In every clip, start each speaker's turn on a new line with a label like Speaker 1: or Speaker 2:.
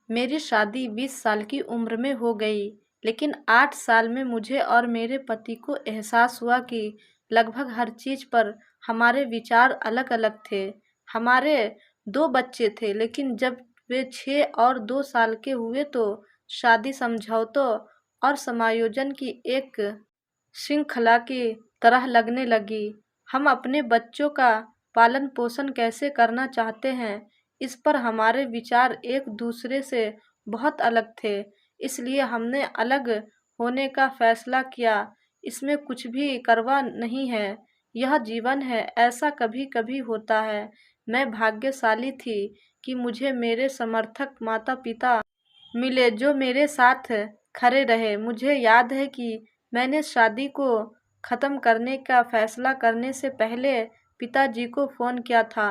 Speaker 1: मेरी शादी 20 साल की उम्र में हो गई, लेकिन 8 साल में मुझे और मेरे पति को एहसास हुआ कि लगभग हर चीज़ पर हमारे विचार अलग-अलग थे। हमारे 2 बच्चे थे, लेकिन जब वे 6 और 2 साल के हुए तो शादी समझौतों और समायोजन की एक श्रृंखला की तरह लगने लगी। हम अपने बच्चों का पालन-पोषण कैसे करना चाहते हैं, इस पर हमारे विचार एक दूसरे से बहुत अलग थे, इसलिए हमने अलग होने का फैसला किया। इसमें कुछ भी करवा नहीं है, यह जीवन है, ऐसा कभी-कभी होता है। मैं भाग्यशाली थी कि मुझे मेरे समर्थक माता-पिता मिले जो मेरे साथ खड़े रहे। मुझे याद है कि मैंने शादी को ख़त्म करने का फैसला करने से पहले पिताजी को फ़ोन किया था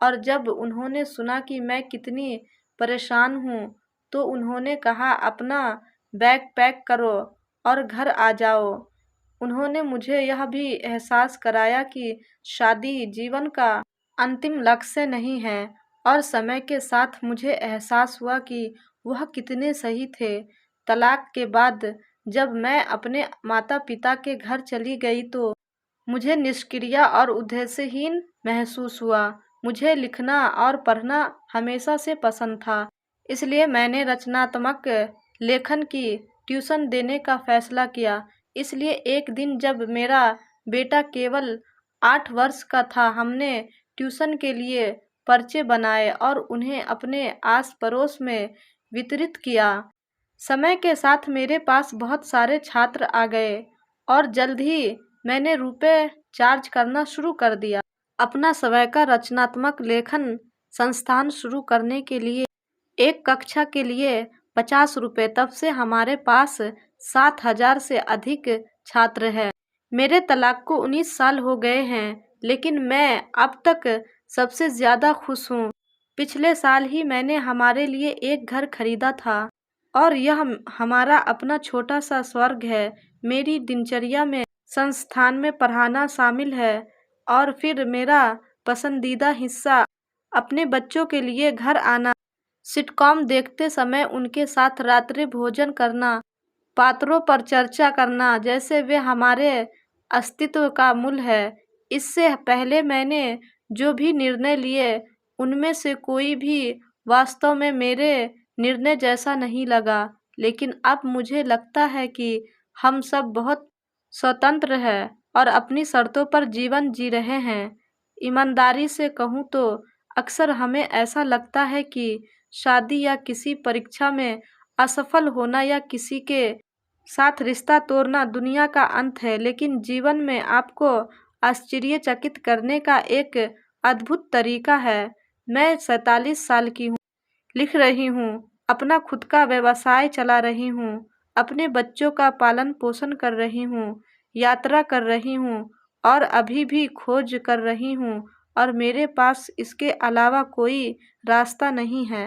Speaker 1: और जब उन्होंने सुना कि मैं कितनी परेशान हूँ, तो उन्होंने कहा अपना बैग पैक करो और घर आ जाओ। उन्होंने मुझे यह भी एहसास कराया कि शादी जीवन का अंतिम लक्ष्य नहीं है और समय के साथ मुझे एहसास हुआ कि वह कितने सही थे। तलाक के बाद जब मैं अपने माता-पिता के घर चली गई तो मुझे निष्क्रिय और उद्देश्यहीन महसूस हुआ। मुझे लिखना और पढ़ना हमेशा से पसंद था, इसलिए मैंने रचनात्मक लेखन की ट्यूशन देने का फैसला किया। इसलिए एक दिन जब मेरा बेटा केवल 8 वर्ष का था, हमने ट्यूशन के लिए पर्चे बनाए और उन्हें अपने आस-पड़ोस में वितरित किया। समय के साथ मेरे पास बहुत सारे छात्र आ गए और जल्द ही मैंने रुपए चार्ज करना शुरू कर दिया। अपना स्वयं का रचनात्मक लेखन संस्थान शुरू करने के लिए एक कक्षा के लिए 50 रुपये। तब से हमारे पास 7,000 से अधिक छात्र हैं। मेरे तलाक को 19 साल हो गए हैं, लेकिन मैं अब तक सबसे ज़्यादा खुश हूँ। पिछले साल ही मैंने हमारे लिए एक घर खरीदा था और यह हमारा अपना छोटा सा स्वर्ग है। मेरी दिनचर्या में संस्थान में पढ़ाना शामिल है और फिर मेरा पसंदीदा हिस्सा अपने बच्चों के लिए घर आना, सिटकॉम देखते समय उनके साथ रात्रि भोजन करना, पात्रों पर चर्चा करना जैसे वे हमारे अस्तित्व का मूल है। इससे पहले मैंने जो भी निर्णय लिए, उनमें से कोई भी वास्तव में मेरे निर्णय जैसा नहीं लगा, लेकिन अब मुझे लगता है कि हम सब बहुत स्वतंत्र हैं और अपनी शर्तों पर जीवन जी रहे हैं। ईमानदारी से कहूँ तो अक्सर हमें ऐसा लगता है कि शादी या किसी परीक्षा में असफल होना या किसी के साथ रिश्ता तोड़ना दुनिया का अंत है, लेकिन जीवन में आपको आश्चर्यचकित करने का एक अद्भुत तरीका है। मैं 47 साल की हूँ, लिख रही हूँ, अपना खुद का व्यवसाय चला रही हूँ, अपने बच्चों का पालन पोषण कर रही हूँ, यात्रा कर रही हूँ और अभी भी खोज कर रही हूँ और मेरे पास इसके अलावा कोई रास्ता नहीं है।